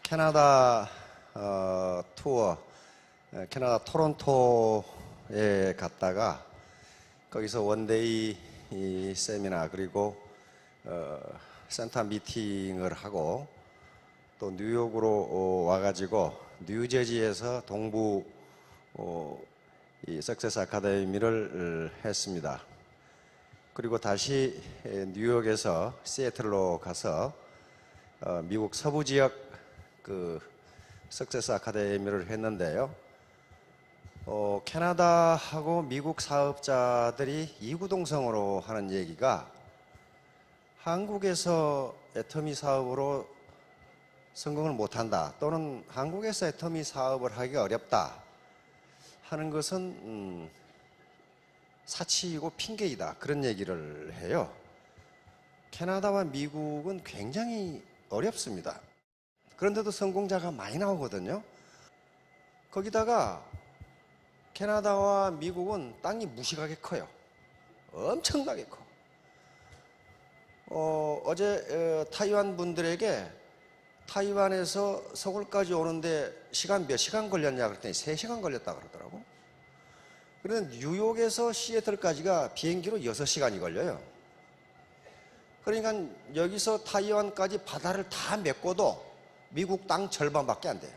캐나다 투어, 캐나다 토론토에 갔다가 거기서 원데이 세미나 그리고 센터 미팅을 하고 또 뉴욕으로 와가지고 뉴저지에서 동부 이 석세스 아카데미를 했습니다. 그리고 다시 뉴욕에서 시애틀로 가서 미국 서부 지역 그 석세스 아카데미를 했는데요. 캐나다하고 미국 사업자들이 이구동성으로 하는 얘기가 한국에서 애터미 사업으로 성공을 못한다 또는 한국에서 애터미 사업을 하기가 어렵다 하는 것은 사치이고 핑계이다 그런 얘기를 해요. 캐나다와 미국은 굉장히 어렵습니다. 그런데도 성공자가 많이 나오거든요. 거기다가 캐나다와 미국은 땅이 무식하게 커요. 엄청나게 커. 어제 타이완 분들에게 타이완에서 서울까지 오는데 시간 몇 시간 걸렸냐 그랬더니 3시간 걸렸다 그러더라고. 그런데 뉴욕에서 시애틀까지가 비행기로 6시간이 걸려요. 그러니까 여기서 타이완까지 바다를 다 메꿔도 미국 땅 절반밖에 안 돼요.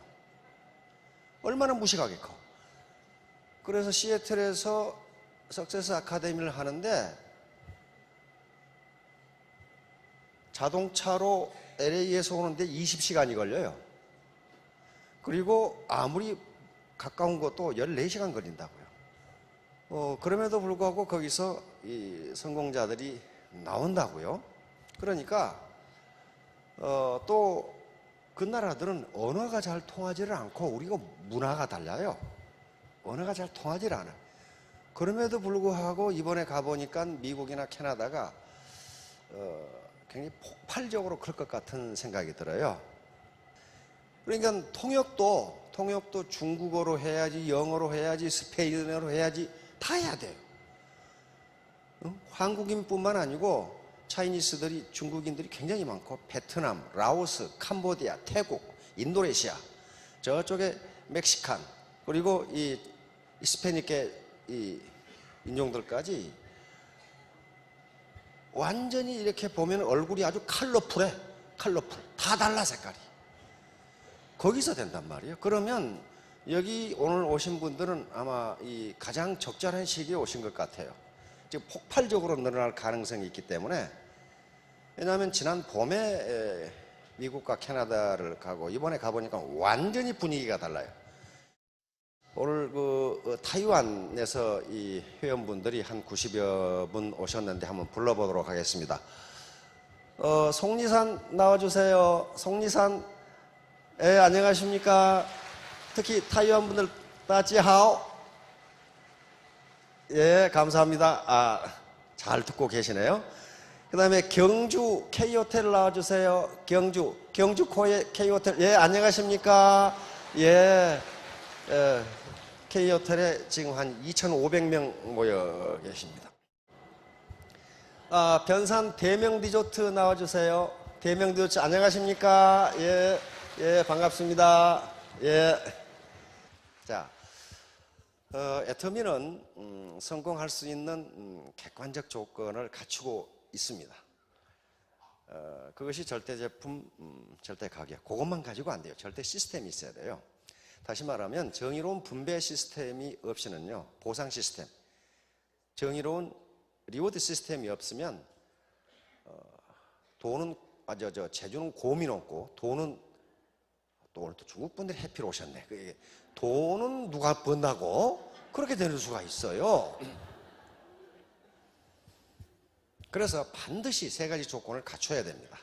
얼마나 무식하게 커. 그래서 시애틀에서 석세스 아카데미를 하는데 자동차로 LA에서 오는데 20시간이 걸려요. 그리고 아무리 가까운 것도 14시간 걸린다고요. 그럼에도 불구하고 거기서 이 성공자들이 나온다고요. 그러니까 또 그 나라들은 언어가 잘 통하지를 않고 우리가 문화가 달라요. 언어가 잘 통하지를 않아요. 그럼에도 불구하고 이번에 가보니까 미국이나 캐나다가 굉장히 폭발적으로 클 것 같은 생각이 들어요. 그러니까 통역도 중국어로 해야지, 영어로 해야지, 스페인어로 해야지 다 해야 돼요. 한국인뿐만 아니고 차이니스들이, 중국인들이 굉장히 많고 베트남, 라오스, 캄보디아, 태국, 인도네시아, 저쪽에 멕시칸, 그리고 이 히스패닉계 이 인종들까지 완전히 이렇게 보면 얼굴이 아주 컬러풀. 다 달라 색깔이. 거기서 된단 말이에요. 그러면 여기 오늘 오신 분들은 아마 이 가장 적절한 시기에 오신 것 같아요. 지금 폭발적으로 늘어날 가능성이 있기 때문에. 왜냐하면 지난 봄에 미국과 캐나다를 가고 이번에 가보니까 완전히 분위기가 달라요. 오늘 타이완에서 이 회원분들이 한 90여 분 오셨는데 한번 불러보도록 하겠습니다. 송리산 나와주세요. 송리산. 안녕하십니까. 특히 타이완 분들 따지하오. 예, 감사합니다. 잘 듣고 계시네요. 그 다음에 경주 K호텔 나와주세요. 경주 K호텔. 예, 안녕하십니까. 예, K호텔에 지금 한 2,500명 모여 계십니다. 변산 대명 디저트 나와주세요. 대명 디저트 안녕하십니까. 예, 반갑습니다. 예. 자, 애터미는 성공할 수 있는 객관적 조건을 갖추고 있습니다. 그것이 절대 제품, 절대 가격. 그것만 가지고 안 돼요. 절대 시스템이 있어야 돼요. 다시 말하면 정의로운 분배 시스템이 없이는요, 보상 시스템, 정의로운 리워드 시스템이 없으면 돈은 제주는 곰이 높고 돈은 또 오늘 또 중국 분들이 해피로 오셨네. 돈은 누가 번다고 그렇게 되는 수가 있어요. 그래서 반드시 3가지 조건을 갖춰야 됩니다.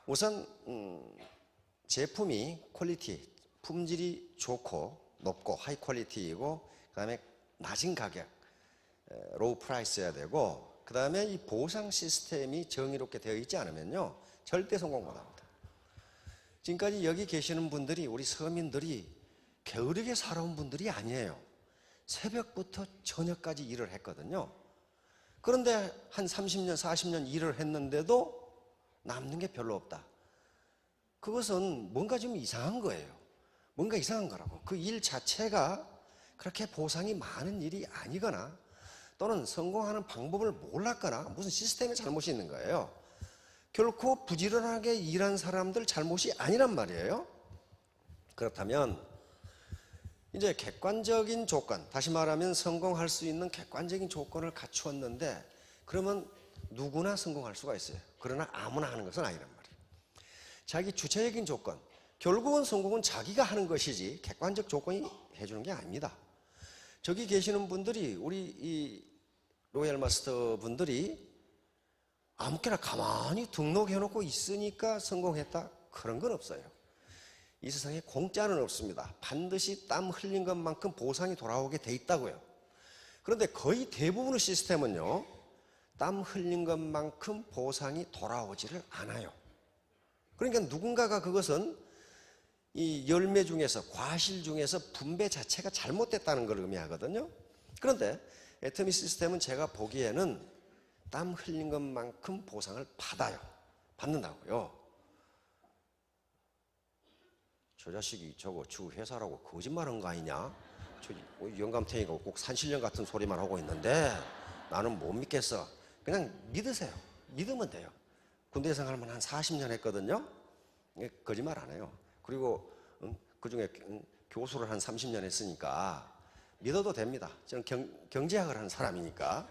우선 제품이 퀄리티, 품질이 좋고 높고 하이 퀄리티이고, 그 다음에 낮은 가격, 로우 프라이스여야 되고, 그 다음에 이 보상 시스템이 정의롭게 되어 있지 않으면요 절대 성공 못합니다. 지금까지 여기 계시는 분들이, 우리 서민들이 게으르게 살아온 분들이 아니에요. 새벽부터 저녁까지 일을 했거든요. 그런데 한 30년, 40년 일을 했는데도 남는 게 별로 없다. 그것은 뭔가 좀 이상한 거예요. 뭔가 이상한 거라고. 그 일 자체가 그렇게 보상이 많은 일이 아니거나 또는 성공하는 방법을 몰랐거나 무슨 시스템에 잘못이 있는 거예요. 결코 부지런하게 일한 사람들 잘못이 아니란 말이에요. 그렇다면 이제 객관적인 조건, 다시 말하면 성공할 수 있는 객관적인 조건을 갖추었는데 그러면 누구나 성공할 수가 있어요. 그러나 아무나 하는 것은 아니란 말이에요. 자기 주체적인 조건, 결국은 성공은 자기가 하는 것이지 객관적 조건이 해주는 게 아닙니다. 저기 계시는 분들이 우리 이 로얄 마스터 분들이 아무렇게나 가만히 등록해놓고 있으니까 성공했다 그런 건 없어요. 이 세상에 공짜는 없습니다. 반드시 땀 흘린 것만큼 보상이 돌아오게 돼 있다고요. 그런데 거의 대부분의 시스템은요, 땀 흘린 것만큼 보상이 돌아오지를 않아요. 그러니까 누군가가 그것은 이 열매 중에서, 과실 중에서 분배 자체가 잘못됐다는 걸 의미하거든요. 그런데 애터미 시스템은 제가 보기에는 땀 흘린 것만큼 보상을 받는다고요. 저 자식이 저거 주 회사라고 거짓말한 거 아니냐? 저 영감탱이가 꼭 산신령 같은 소리만 하고 있는데 나는 못 믿겠어. 그냥 믿으세요. 믿으면 돼요. 군대 생활만 한 40년 했거든요. 거짓말 안 해요. 그리고 그중에 교수를 한 30년 했으니까 믿어도 됩니다. 저는 경제학을 하는 사람이니까.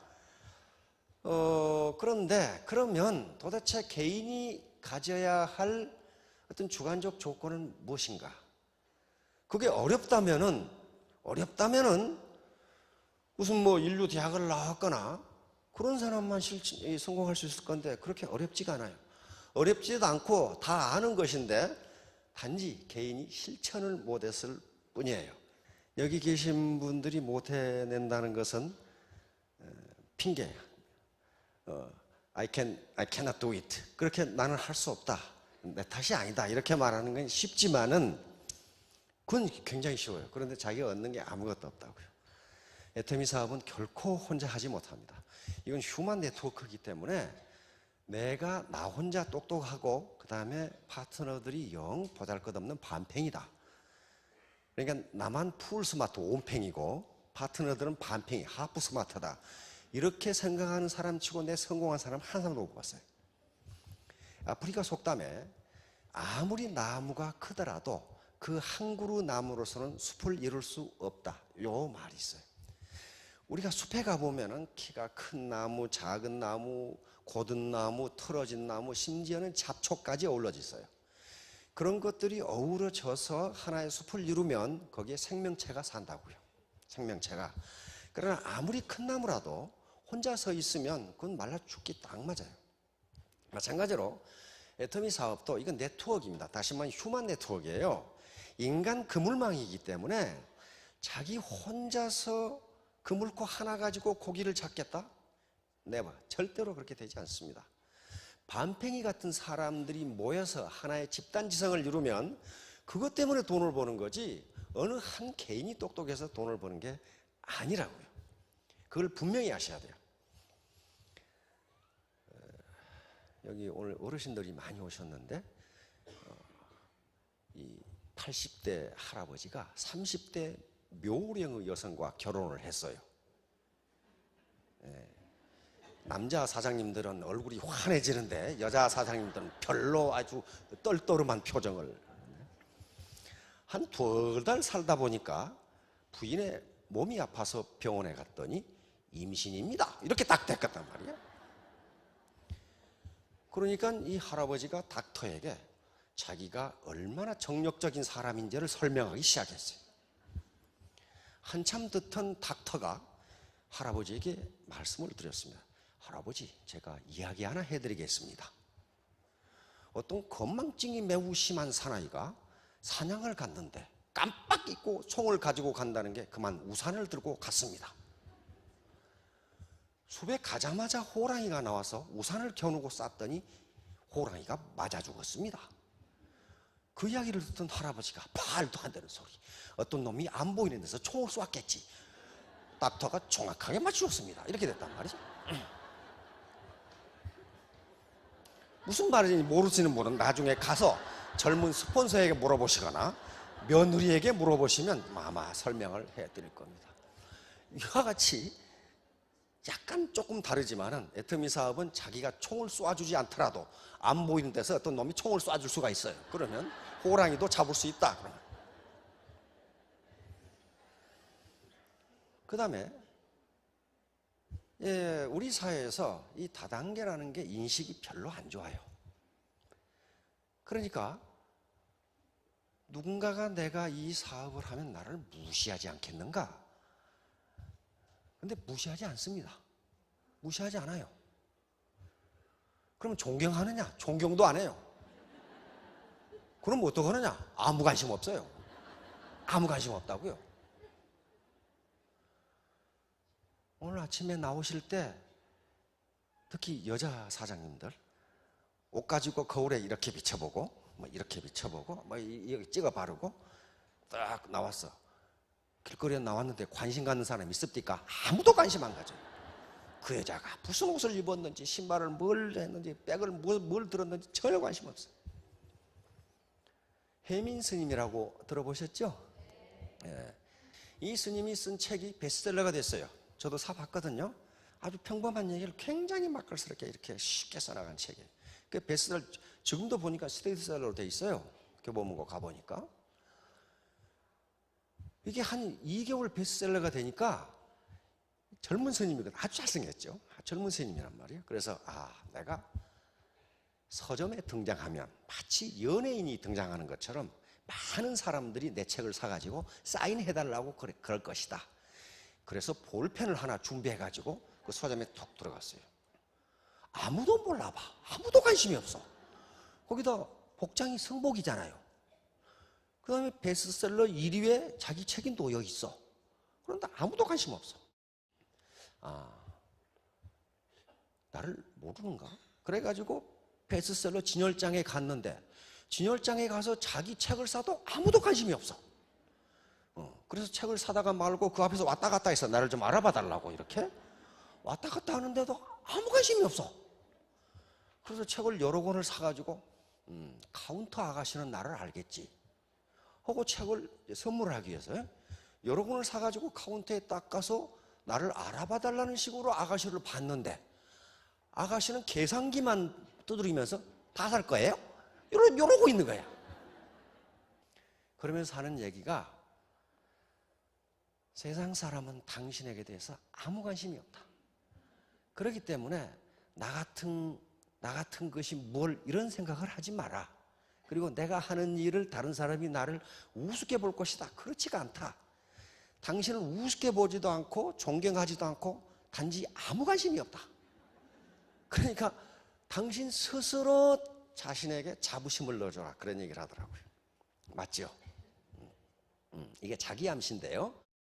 그런데 그러면 도대체 개인이 가져야 할 어떤 주관적 조건은 무엇인가? 그게 어렵다면은 무슨 뭐 인류 대학을 나왔거나 그런 사람만 성공할 수 있을 건데 그렇게 어렵지가 않아요. 어렵지도 않고 다 아는 것인데 단지 개인이 실천을 못했을 뿐이에요. 여기 계신 분들이 못해낸다는 것은 핑계예요. I cannot do it. 그렇게 나는 할 수 없다. 내 탓이 아니다. 이렇게 말하는 건 쉽지만은 그건 굉장히 쉬워요. 그런데 자기가 얻는 게 아무것도 없다고요. 애터미 사업은 결코 혼자 하지 못합니다. 이건 휴먼 네트워크이기 때문에 내가 나 혼자 똑똑하고 그 다음에 파트너들이 영 보잘것없는 반팽이다. 그러니까 나만 풀 스마트 온팽이고 파트너들은 반팽이 하프 스마트다. 이렇게 생각하는 사람 치고 내 성공한 사람 한 사람도 못 봤어요. 아프리카 속담에 아무리 나무가 크더라도 그 한 그루 나무로서는 숲을 이룰 수 없다. 요 말이 있어요. 우리가 숲에 가보면은 키가 큰 나무, 작은 나무, 곧은 나무, 틀어진 나무, 심지어는 잡초까지 어우러져 있어요. 그런 것들이 어우러져서 하나의 숲을 이루면 거기에 생명체가 산다고요. 생명체가. 그러나 아무리 큰 나무라도 혼자 서 있으면 그건 말라 죽기 딱 맞아요. 마찬가지로 애터미 사업도 이건 네트워크입니다. 다시 말하면 휴먼 네트워크예요. 인간 그물망이기 때문에 자기 혼자서 그물고 하나 가지고 고기를 잡겠다? 네버. 절대로 그렇게 되지 않습니다. 반팽이 같은 사람들이 모여서 하나의 집단지성을 이루면 그것 때문에 돈을 버는 거지 어느 한 개인이 똑똑해서 돈을 버는 게 아니라고요. 그걸 분명히 아셔야 돼요. 여기 오늘 어르신들이 많이 오셨는데 이 80대 할아버지가 30대 묘령의 여성과 결혼을 했어요. 남자 사장님들은 얼굴이 환해지는데 여자 사장님들은 별로 아주 떨떠름한 표정을. 한 2달 살다 보니까 부인의 몸이 아파서 병원에 갔더니 임신입니다. 이렇게 딱 됐단 말이에요. 그러니까 이 할아버지가 닥터에게 자기가 얼마나 정력적인 사람인지를 설명하기 시작했어요. 한참 듣던 닥터가 할아버지에게 말씀을 드렸습니다. 할아버지, 제가 이야기 하나 해드리겠습니다. 어떤 건망증이 매우 심한 사나이가 사냥을 갔는데 깜빡 잊고 총을 가지고 간다는 게 그만 우산을 들고 갔습니다. 숲에 가자마자 호랑이가 나와서 우산을 겨누고 쐈더니 호랑이가 맞아 죽었습니다. 그 이야기를 듣던 할아버지가 말도 안 되는 소리. 어떤 놈이 안 보이는 데서 총을 쐈겠지. 닥터가 정확하게 맞추었습니다. 이렇게 됐단 말이죠. 무슨 말인지 모르시는 분은 나중에 가서 젊은 스폰서에게 물어보시거나 며느리에게 물어보시면 아마 설명을 해드릴 겁니다. 이와 같이 약간 조금 다르지만은 애터미 사업은 자기가 총을 쏴주지 않더라도 안 보이는 데서 어떤 놈이 총을 쏴줄 수가 있어요. 그러면 호랑이도 잡을 수 있다. 그 다음에 우리 사회에서 이 다단계라는 게 인식이 별로 안 좋아요. 그러니까 누군가가 내가 이 사업을 하면 나를 무시하지 않겠는가? 근데 무시하지 않습니다. 무시하지 않아요. 그럼 존경하느냐? 존경도 안 해요. 그럼 어떡하느냐? 아무 관심 없어요. 아무 관심 없다고요. 오늘 아침에 나오실 때 특히 여자 사장님들 옷 가지고 거울에 이렇게 비춰보고 뭐 이렇게 비춰보고 뭐 여기 찍어 바르고 딱 나왔어. 길거리에 나왔는데 관심 갖는 사람이 있습니까? 아무도 관심 안 가져요. 그 여자가 무슨 옷을 입었는지 신발을 뭘 했는지 백을 뭘 들었는지 전혀 관심 없어요. 혜민 스님이라고 들어보셨죠? 예. 이 스님이 쓴 책이 베스트셀러가 됐어요. 저도 사봤거든요. 아주 평범한 얘기를 굉장히 맛깔스럽게 이렇게 쉽게 써나간 책이에요. 그 베스트셀러 지금도 보니까 스테디셀러로 돼 있어요. 교보문고 가보니까. 이게 한 2개월 베스트셀러가 되니까 젊은 스님이거든. 아주 잘생겼죠. 젊은 스님이란 말이에요. 그래서 내가 서점에 등장하면 마치 연예인이 등장하는 것처럼 많은 사람들이 내 책을 사가지고 사인해달라고 그럴 것이다. 그래서 볼펜을 하나 준비해가지고 그 서점에 톡 들어갔어요. 아무도 몰라봐. 아무도 관심이 없어. 거기다 복장이 성복이잖아요. 그 다음에 베스트셀러 1위에 자기 책이 놓여 있어. 그런데 아무도 관심 없어. 나를 모르는가? 그래가지고 베스트셀러 진열장에 갔는데 진열장에 가서 자기 책을 사도 아무도 관심이 없어. 그래서 책을 사다가 말고 그 앞에서 왔다 갔다 해서 나를 좀 알아봐 달라고 이렇게 왔다 갔다 하는데도 아무 관심이 없어. 그래서 책을 여러 권을 사가지고 카운터 아가씨는 나를 알겠지 하고 책을 선물하기 위해서 여러 권을 사가지고 카운터에 딱 가서 나를 알아봐 달라는 식으로 아가씨를 봤는데 아가씨는 계산기만 두드리면서 다 살 거예요? 이러고 있는 거야. 그러면서 하는 얘기가 세상 사람은 당신에게 대해서 아무 관심이 없다. 그렇기 때문에 나 같은 것이 뭘 이런 생각을 하지 마라. 그리고 내가 하는 일을 다른 사람이 나를 우습게 볼 것이다. 그렇지가 않다. 당신은 우습게 보지도 않고 존경하지도 않고 단지 아무 관심이 없다. 그러니까 당신 스스로 자신에게 자부심을 넣어줘라. 그런 얘기를 하더라고요. 맞죠? 이게 자기 암시인데요.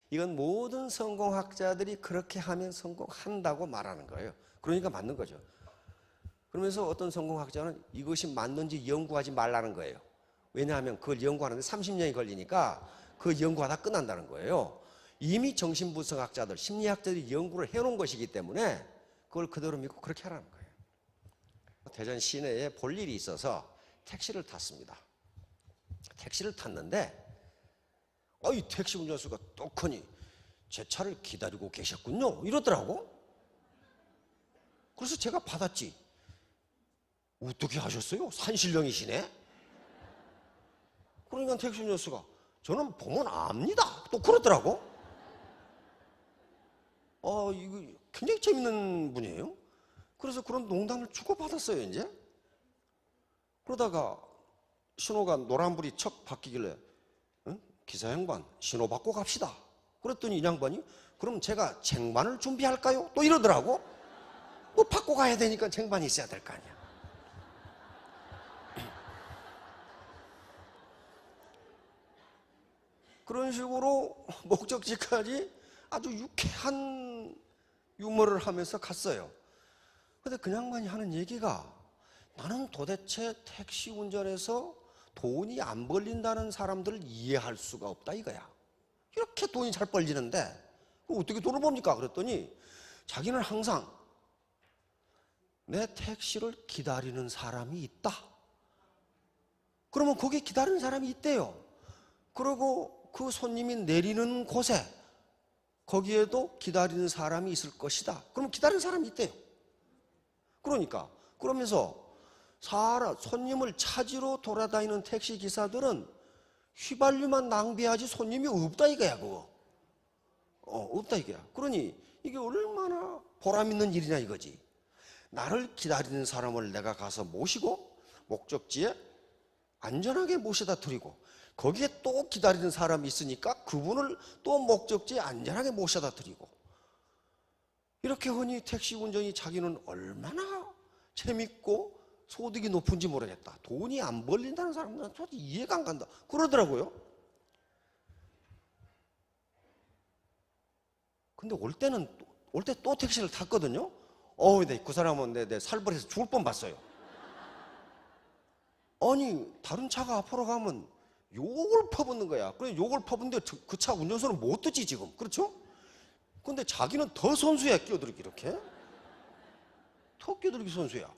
이건 모든 성공학자들이 그렇게 하면 성공한다고 말하는 거예요. 그러니까 맞는 거죠. 그러면서 어떤 성공학자는 이것이 맞는지 연구하지 말라는 거예요. 왜냐하면 그걸 연구하는데 30년이 걸리니까 그 연구하다 끝난다는 거예요. 이미 정신분석학자들, 심리학자들이 연구를 해놓은 것이기 때문에 그걸 그대로 믿고 그렇게 하라는 거예요. 대전 시내에 볼 일이 있어서 택시를 탔습니다. 택시를 탔는데 이 택시 운전수가 똑하니 제 차를 기다리고 계셨군요 이러더라고. 그래서 제가 받았지. 어떻게 하셨어요? 산신령이시네. 그러니까 택시 운전수가 저는 보면 압니다 또 그러더라고. 이거 굉장히 재밌는 분이에요. 그래서 그런 농담을 주고받았어요 이제. 그러다가 신호가 노란불이 척 바뀌길래 기사 양반 신호 받고 갑시다. 그랬더니 이 양반이 그럼 제가 쟁반을 준비할까요? 또 이러더라고. 뭐 받고 가야 되니까 쟁반이 있어야 될 거 아니야. 그런 식으로 목적지까지 아주 유쾌한 유머를 하면서 갔어요. 근데 그 양반이 하는 얘기가 나는 도대체 택시 운전에서 돈이 안 벌린다는 사람들을 이해할 수가 없다 이거야. 이렇게 돈이 잘 벌리는데 어떻게 돈을 법니까? 그랬더니 자기는 항상 내 택시를 기다리는 사람이 있다. 그러면 거기 기다리는 사람이 있대요. 그리고 그 손님이 내리는 곳에 거기에도 기다리는 사람이 있을 것이다. 그러면 기다리는 사람이 있대요. 그러니까 그러면서 손님을 찾으러 돌아다니는 택시 기사들은 휘발유만 낭비하지 손님이 없다 이거야 그거. 없다 이거야. 그러니 이게 얼마나 보람 있는 일이냐 이거지. 나를 기다리는 사람을 내가 가서 모시고 목적지에 안전하게 모셔다 드리고 거기에 또 기다리는 사람이 있으니까 그분을 또 목적지에 안전하게 모셔다 드리고 이렇게 하니 택시 운전이 자기는 얼마나 재밌고 소득이 높은지 모르겠다. 돈이 안 벌린다는 사람들은 도대체 이해가 안 간다. 그러더라고요. 근데 올 때 또 택시를 탔거든요. 그 사람은 내 살벌해서 죽을 뻔 봤어요. 아니, 다른 차가 앞으로 가면 욕을 퍼붓는 거야. 그래, 욕을 퍼붓는데 그 차 운전수는 못 듣지, 지금. 그렇죠? 근데 자기는 더 선수야, 끼어들기, 이렇게. 더 끼어들기 선수야.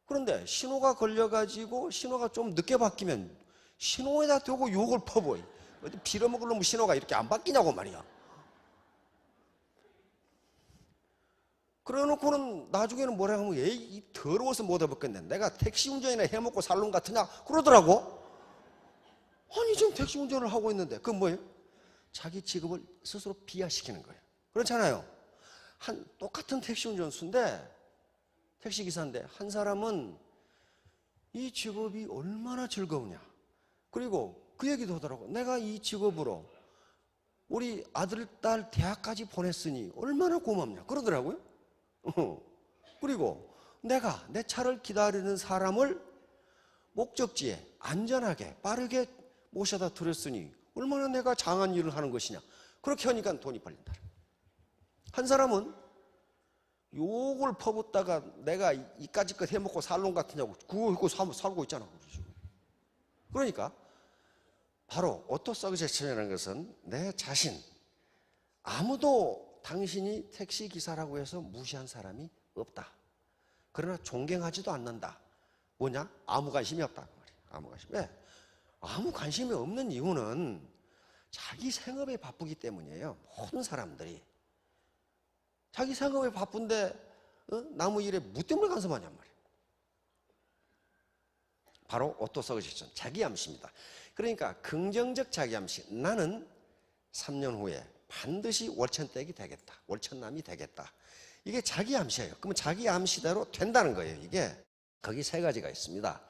그런데 신호가 걸려가지고 신호가 좀 늦게 바뀌면 신호에다 대고 욕을 퍼부어. 어디 빌어먹을 놈의 신호가 이렇게 안 바뀌냐고 말이야. 그래 놓고는 나중에는 뭐라 하면 에이 더러워서 못 해먹겠네. 내가 택시 운전이나 해먹고 살 놈 같으냐 그러더라고. 아니 지금 택시 운전을 하고 있는데 그건 뭐예요? 자기 직업을 스스로 비하시키는 거예요. 그렇잖아요. 똑같은 택시 운전수인데 택시기사인데 한 사람은 이 직업이 얼마나 즐거우냐. 그리고 그 얘기도 하더라고. 내가 이 직업으로 우리 아들, 딸 대학까지 보냈으니 얼마나 고맙냐 그러더라고요. 그리고 내가 내 차를 기다리는 사람을 목적지에 안전하게 빠르게 모셔다 드렸으니 얼마나 내가 장한 일을 하는 것이냐. 그렇게 하니까 돈이 벌린다. 한 사람은 욕을 퍼붓다가 내가 이까짓 것 해먹고 살 놈 같으냐고 그거 살고 있잖아. 그러니까 바로 오토서제션이라는 것은 내 자신, 아무도 당신이 택시기사라고 해서 무시한 사람이 없다. 그러나 존경하지도 않는다. 뭐냐? 아무 관심이 없다. 아무 관심. 왜? 아무 관심이 없는 이유는 자기 생업에 바쁘기 때문이에요. 모든 사람들이. 자기 생업에 바쁜데 나무 일에 뭐 때문에 간섭하냔 말이에요. 바로 오토서제션, 자기암시입니다. 그러니까 긍정적 자기암시. 나는 3년 후에 반드시 월천댁이 되겠다. 월천남이 되겠다. 이게 자기암시예요. 그러면 자기암시대로 된다는 거예요. 이게 거기 세 가지가 있습니다.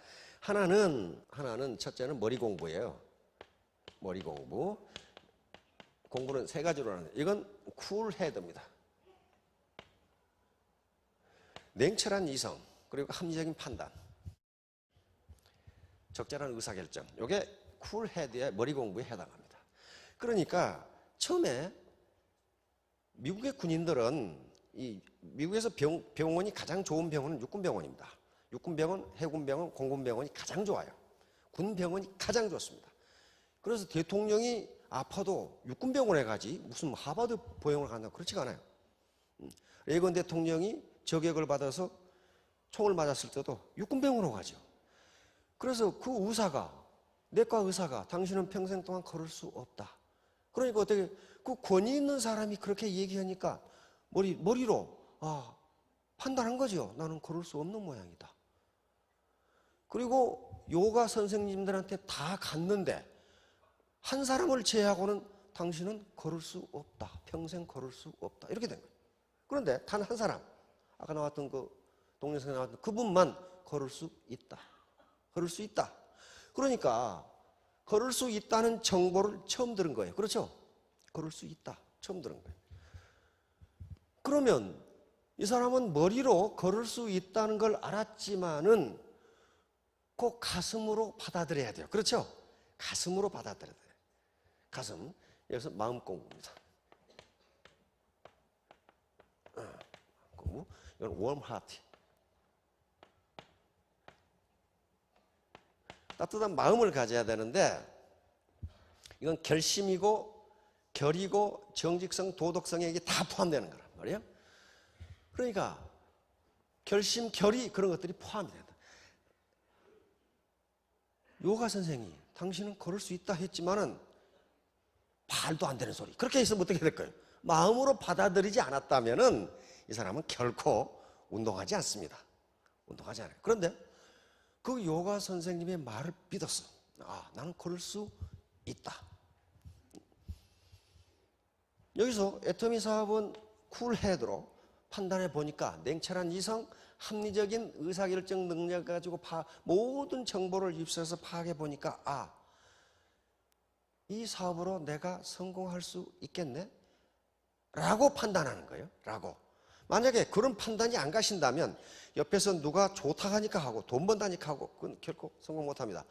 하나는 첫째는 머리 공부예요. 머리 공부. 공부는 세 가지로 하는데 이건 쿨헤드입니다. 냉철한 이성, 그리고 합리적인 판단, 적절한 의사결정. 이게 쿨헤드의 머리 공부에 해당합니다. 그러니까 처음에 미국의 군인들은 미국에서 병원이 가장 좋은 병원은 육군병원입니다. 육군병원, 해군병원, 공군병원이 가장 좋아요. 군병원이 가장 좋습니다. 그래서 대통령이 아파도 육군병원에 가지 무슨 하버드 보형을 간다고 그렇지가 않아요. 레이건 대통령이 저격을 받아서 총을 맞았을 때도 육군병원으로 가죠. 그래서 그 의사가, 내과 의사가 당신은 평생 동안 걸을 수 없다. 그러니까 어떻게 그 권위 있는 사람이 그렇게 얘기하니까 머리로 판단한 거죠. 나는 걸을 수 없는 모양이다. 그리고 요가 선생님들한테 다 갔는데 한 사람을 제외하고는 당신은 걸을 수 없다. 평생 걸을 수 없다. 이렇게 된 거예요. 그런데 단 한 사람, 아까 나왔던 그 동영상에 나왔던 그분만 걸을 수 있다. 걸을 수 있다. 그러니까 걸을 수 있다는 정보를 처음 들은 거예요. 그렇죠? 걸을 수 있다. 처음 들은 거예요. 그러면 이 사람은 머리로 걸을 수 있다는 걸 알았지만은 꼭 가슴으로 받아들여야 돼요. 그렇죠? 가슴으로 받아들여야 돼요. 가슴. 여기서 마음 공부입니다. 공부. 이건 warm heart. 따뜻한 마음을 가져야 되는데 이건 결심이고 결이고 정직성, 도덕성에 이게 다 포함되는 거란 말이에요. 그러니까 결심, 결의 그런 것들이 포함이 된다. 요가 선생이 당신은 걸을 수 있다 했지만은 말도 안 되는 소리. 그렇게 있으면 어떻게 될 거예요? 마음으로 받아들이지 않았다면은 이 사람은 결코 운동하지 않습니다. 운동하지 않아요. 그런데 그 요가 선생님의 말을 믿었어. 아, 나는 걸을 수 있다. 여기서 애터미 사업은 쿨헤드로 판단해 보니까 냉철한 이성, 합리적인 의사결정 능력 가지고 모든 정보를 입수해서 파악해 보니까 아, 이 사업으로 내가 성공할 수 있겠네? 라고 판단하는 거예요. 라고. 만약에 그런 판단이 안 가신다면 옆에서 누가 좋다 하니까 하고 돈 번다니까 하고 그건 결코 성공 못 합니다.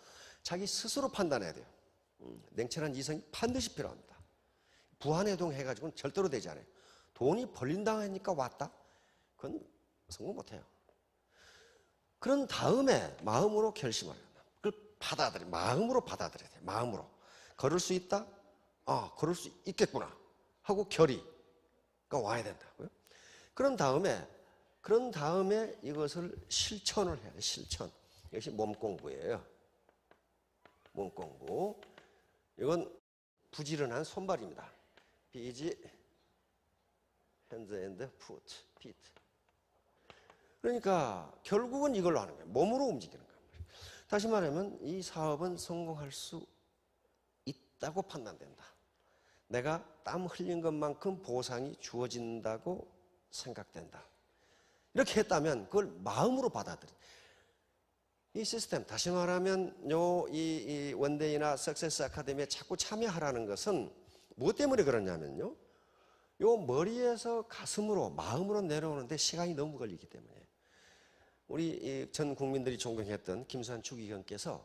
자기 스스로 판단해야 돼요. 냉철한 이성이 반드시 필요합니다. 부안해동 해가지고는 절대로 되지 않아요. 돈이 벌린다 하니까 왔다? 그건 성공 못 해요. 그런 다음에 마음으로 결심을 해요. 그걸 마음으로 받아들여야 돼요. 마음으로. 걸을 수 있다? 아, 걸을 수 있겠구나. 하고 결의가 와야 된다고요. 그런 다음에 이것을 실천을 해야 돼요. 실천. 이것이 몸 공부예요. 몸 공부. 이건 부지런한 손발입니다. 비지, 핸드 앤드 풋, 피트. 그러니까 결국은 이걸로 하는 거예요. 몸으로 움직이는 거예요. 다시 말하면 이 사업은 성공할 수 있다고 판단된다. 내가 땀 흘린 것만큼 보상이 주어진다고 생각된다. 이렇게 했다면 그걸 마음으로 받아들여. 이 시스템, 다시 말하면 이 원데이나 석세스 아카데미에 자꾸 참여하라는 것은 무엇 때문에 그러냐면요. 요 머리에서 가슴으로, 마음으로 내려오는데 시간이 너무 걸리기 때문에. 우리 전 국민들이 존경했던 김수환 주기경께서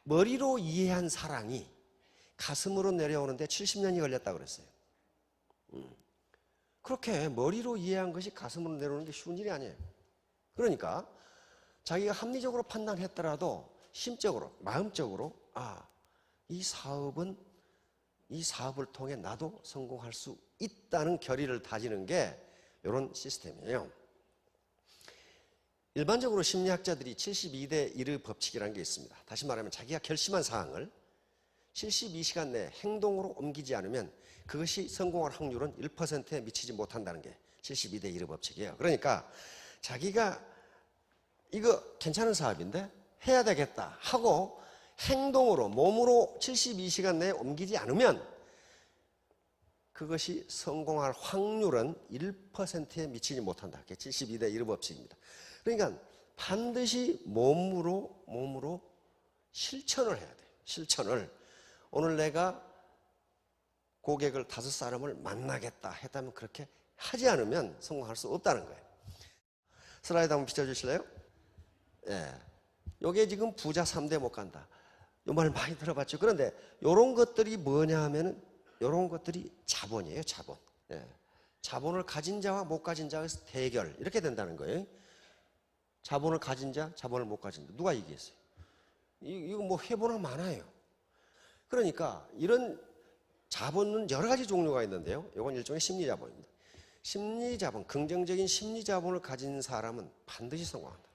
머리로 이해한 사랑이 가슴으로 내려오는데 70년이 걸렸다고 그랬어요. 그렇게 머리로 이해한 것이 가슴으로 내려오는 게 쉬운 일이 아니에요. 그러니까 자기가 합리적으로 판단했더라도 심적으로, 마음적으로 아, 이 사업을 통해 나도 성공할 수 있다는 결의를 다지는 게 이런 시스템이에요. 일반적으로 심리학자들이 72대 1의 법칙이라는 게 있습니다. 다시 말하면 자기가 결심한 사항을 72시간 내에 행동으로 옮기지 않으면 그것이 성공할 확률은 1%에 미치지 못한다는 게 72대 1의 법칙이에요. 그러니까 자기가 이거 괜찮은 사업인데 해야 되겠다 하고 행동으로, 몸으로 72시간 내에 옮기지 않으면 그것이 성공할 확률은 1%에 미치지 못한다. 그게 72대 1의 법칙입니다. 그러니까 반드시 몸으로 실천을 해야 돼요. 실천을. 오늘 내가 고객을 5사람을 만나겠다 했다면 그렇게 하지 않으면 성공할 수 없다는 거예요. 슬라이드 한번 비춰주실래요? 예. 요게 지금 부자 3대 못 간다. 요 말 많이 들어봤죠. 그런데 요런 것들이 뭐냐 하면은 요런 것들이 자본이에요, 자본. 예. 자본을 가진 자와 못 가진 자의 대결. 이렇게 된다는 거예요. 자본을 가진 자, 자본을 못 가진 자. 누가 이기겠어요? 이거 뭐 해보나 많아요. 그러니까 이런 자본은 여러 가지 종류가 있는데요. 이건 일종의 심리자본입니다. 심리자본, 긍정적인 심리자본을 가진 사람은 반드시 성공한다.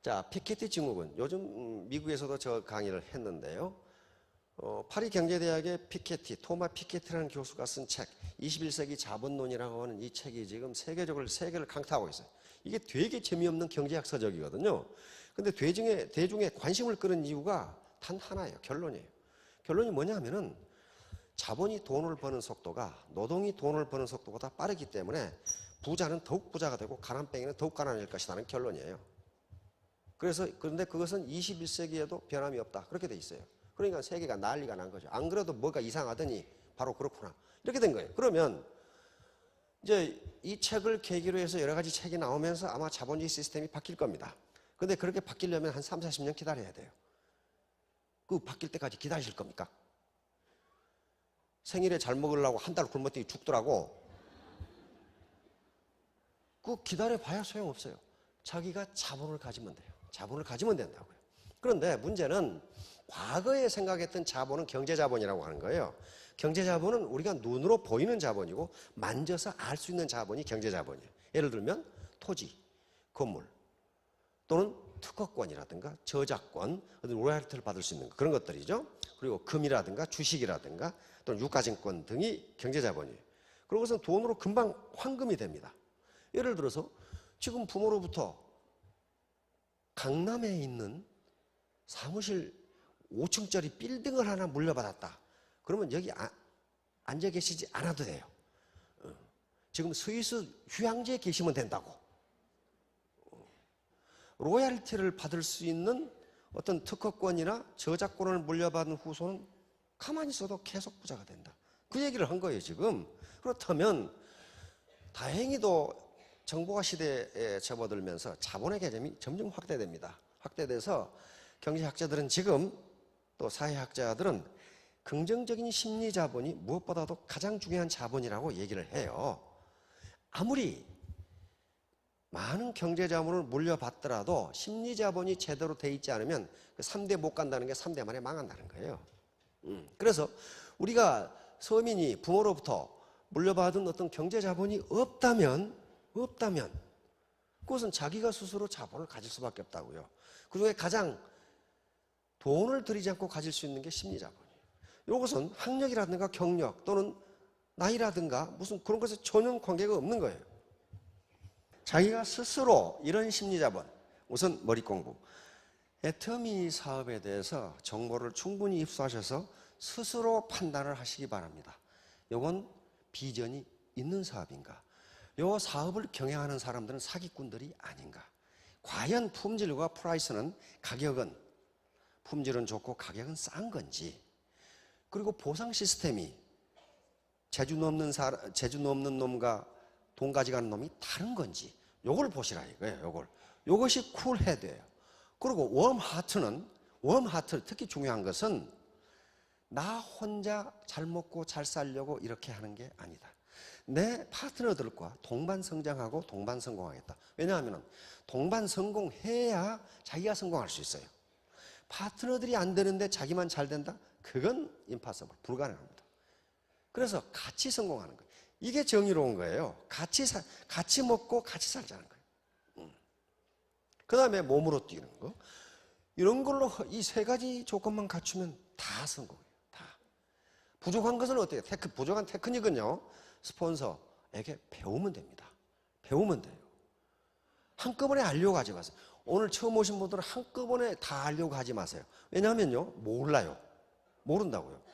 자, 피케티 증후군. 요즘 미국에서도 저 강의를 했는데요. 파리 경제대학의 토마 피케티라는 교수가 쓴 책, 21세기 자본론이라고 하는 이 책이 지금 세계를 강타하고 있어요. 이게 되게 재미없는 경제학 서적이거든요. 근데 대중의 관심을 끄는 이유가 단 하나예요. 결론이에요. 결론이 뭐냐 하면은 자본이 돈을 버는 속도가 노동이 돈을 버는 속도보다 빠르기 때문에 부자는 더욱 부자가 되고 가난뱅이는 더욱 가난해질 것이라는 결론이에요. 그런데 그것은 21세기에도 변함이 없다. 그렇게 돼 있어요. 그러니까 세계가 난리가 난 거죠. 안 그래도 뭐가 이상하더니 바로 그렇구나. 이렇게 된 거예요. 그러면 이제 이 책을 계기로 해서 여러 가지 책이 나오면서 아마 자본주의 시스템이 바뀔 겁니다. 근데 그렇게 바뀌려면 한 3, 40년 기다려야 돼요. 그 바뀔 때까지 기다리실 겁니까? 생일에 잘 먹으려고 한 달 굶었더니 죽더라고. 그 기다려봐야 소용없어요. 자기가 자본을 가지면 돼요. 자본을 가지면 된다고요. 그런데 문제는 과거에 생각했던 자본은 경제자본이라고 하는 거예요. 경제자본은 우리가 눈으로 보이는 자본이고 만져서 알 수 있는 자본이 경제자본이에요. 예를 들면 토지, 건물 또는 특허권이라든가 저작권, 로열티를 받을 수 있는 그런 것들이죠. 그리고 금이라든가 주식이라든가 또는 유가증권 등이 경제자본이에요. 그런 것은 돈으로 금방 환금이 됩니다. 예를 들어서 지금 부모로부터 강남에 있는 사무실 5층짜리 빌딩을 하나 물려받았다. 그러면 여기 앉아 계시지 않아도 돼요. 지금 스위스 휴양지에 계시면 된다고. 로얄티를 받을 수 있는 어떤 특허권이나 저작권을 물려받은 후손은 가만히 있어도 계속 부자가 된다. 그 얘기를 한 거예요, 지금. 그렇다면 다행히도 정보화 시대에 접어들면서 자본의 개념이 점점 확대됩니다. 확대돼서 경제학자들은 지금 또 사회학자들은 긍정적인 심리 자본이 무엇보다도 가장 중요한 자본이라고 얘기를 해요. 아무리 많은 경제 자본을 물려받더라도 심리 자본이 제대로 돼 있지 않으면 그 3대 못 간다는 게 3대 만에 망한다는 거예요. 그래서 우리가 서민이 부모로부터 물려받은 어떤 경제 자본이 없다면 그것은 자기가 스스로 자본을 가질 수밖에 없다고요. 그중에 가장 돈을 들이지 않고 가질 수 있는 게 심리 자본이에요. 이것은 학력이라든가 경력 또는 나이라든가 무슨 그런 것에 전혀 관계가 없는 거예요. 자기가 스스로 이런 심리 자본, 우선 머리 공부, 애터미 사업에 대해서 정보를 충분히 입수하셔서 스스로 판단을 하시기 바랍니다. 이건 비전이 있는 사업인가? 이 사업을 경영하는 사람들은 사기꾼들이 아닌가? 과연 품질과 프라이스는 가격은 품질은 좋고 가격은 싼 건지, 그리고 보상 시스템이 재주 넘는 놈과 돈 가져가는 놈이 다른 건지 요걸 보시라 이거예요. 요것이 쿨헤드예요. 그리고 웜하트 특히 중요한 것은 나 혼자 잘 먹고 잘 살려고 이렇게 하는 게 아니다. 내 파트너들과 동반 성장하고 동반 성공하겠다. 왜냐하면 동반 성공해야 자기가 성공할 수 있어요. 파트너들이 안 되는데 자기만 잘 된다? 그건 impossible, 불가능합니다. 그래서 같이 성공하는 거예요. 이게 정의로운 거예요. 같이 먹고 같이 살자는 거예요. 그 다음에 몸으로 뛰는 거. 이런 걸로 이 세 가지 조건만 갖추면 다 성공이에요. 다. 부족한 것은 어때요? 부족한 테크닉은요, 스폰서에게 배우면 됩니다. 배우면 돼요. 한꺼번에 알려고 하지 마세요. 오늘 처음 오신 분들은 한꺼번에 다 알려고 하지 마세요. 왜냐하면요, 몰라요. 모른다고요.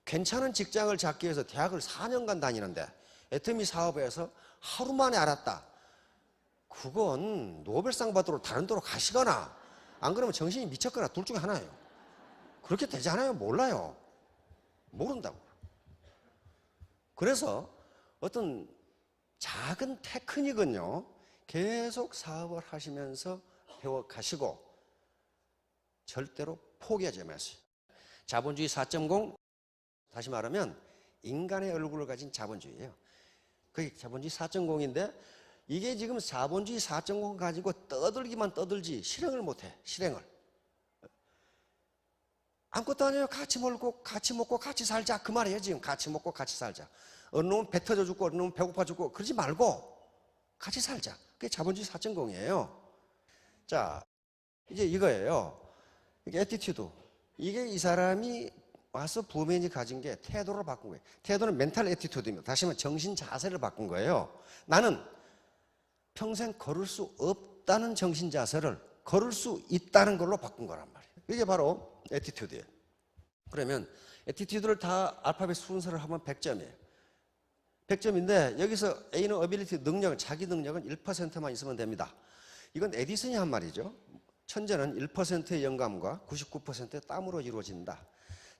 괜찮은 직장을 잡기 위해서 대학을 4년간 다니는데 애터미 사업에서 하루 만에 알았다. 그건 노벨상 받으러 다른 데로 가시거나 안 그러면 정신이 미쳤거나 둘 중에 하나예요. 그렇게 되지 않아요? 몰라요. 모른다고. 그래서 어떤 작은 테크닉은요, 계속 사업을 하시면서 배워가시고 절대로 포기하지 마세요. 자본주의 4.0, 다시 말하면 인간의 얼굴을 가진 자본주의예요. 그게 자본주의 4.0인데 이게 지금 자본주의 4.0 가지고 떠들기만 떠들지 실행을 못해. 실행을. 아무것도 아니에요. 같이 먹고 같이 살자. 그 말이에요. 지금 같이 먹고 같이 살자. 어느 놈은 배 터져 죽고 어느 놈은 배고파 죽고 그러지 말고 같이 살자. 그게 자본주의 4.0이에요. 자, 이제 이거예요. 이게 애티튜드. 이게 이 사람이 와서 부메인이 가진 게 태도를 바꾼 거예요. 태도는 멘탈 애티튜드입니다. 다시 말하면 정신 자세를 바꾼 거예요. 나는 평생 걸을 수 없다는 정신 자세를 걸을 수 있다는 걸로 바꾼 거란 말이에요. 이게 바로 애티튜드예요. 그러면 애티튜드를 다 알파벳 순서를 하면 100점이에요. 100점인데 여기서 A는 어빌리티 능력, 자기 능력은 1%만 있으면 됩니다. 이건 에디슨이 한 말이죠. 천재는 1%의 영감과 99%의 땀으로 이루어진다.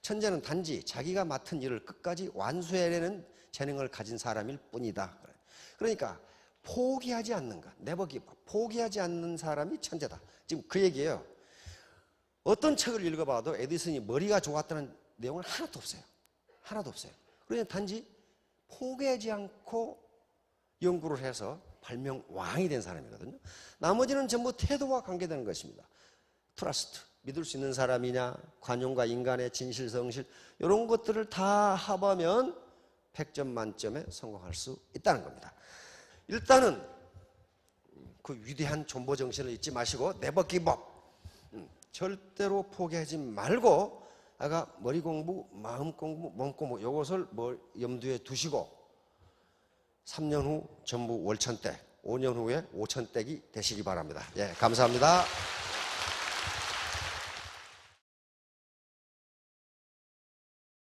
천재는 단지 자기가 맡은 일을 끝까지 완수해내는 재능을 가진 사람일 뿐이다. 그러니까 포기하지 않는 것, 포기하지 않는 사람이 천재다. 지금 그 얘기예요. 어떤 책을 읽어봐도 에디슨이 머리가 좋았다는 내용은 하나도 없어요. 하나도 없어요. 그러니 단지 포기하지 않고 연구를 해서 발명 왕이 된 사람이거든요. 나머지는 전부 태도와 관계되는 것입니다. 트러스트, 믿을 수 있는 사람이냐, 관용과 인간의 진실, 성실 이런 것들을 다 합하면 100점 만점에 성공할 수 있다는 겁니다. 일단은 그 위대한 존버 정신을 잊지 마시고 네버 기브업. 절대로 포기하지 말고 아까 머리 공부, 마음 공부, 몸 공부 요것을 염두에 두시고 3년 후 전부 월천댁, 5년 후에 오천댁이 되시기 바랍니다. 예, 감사합니다.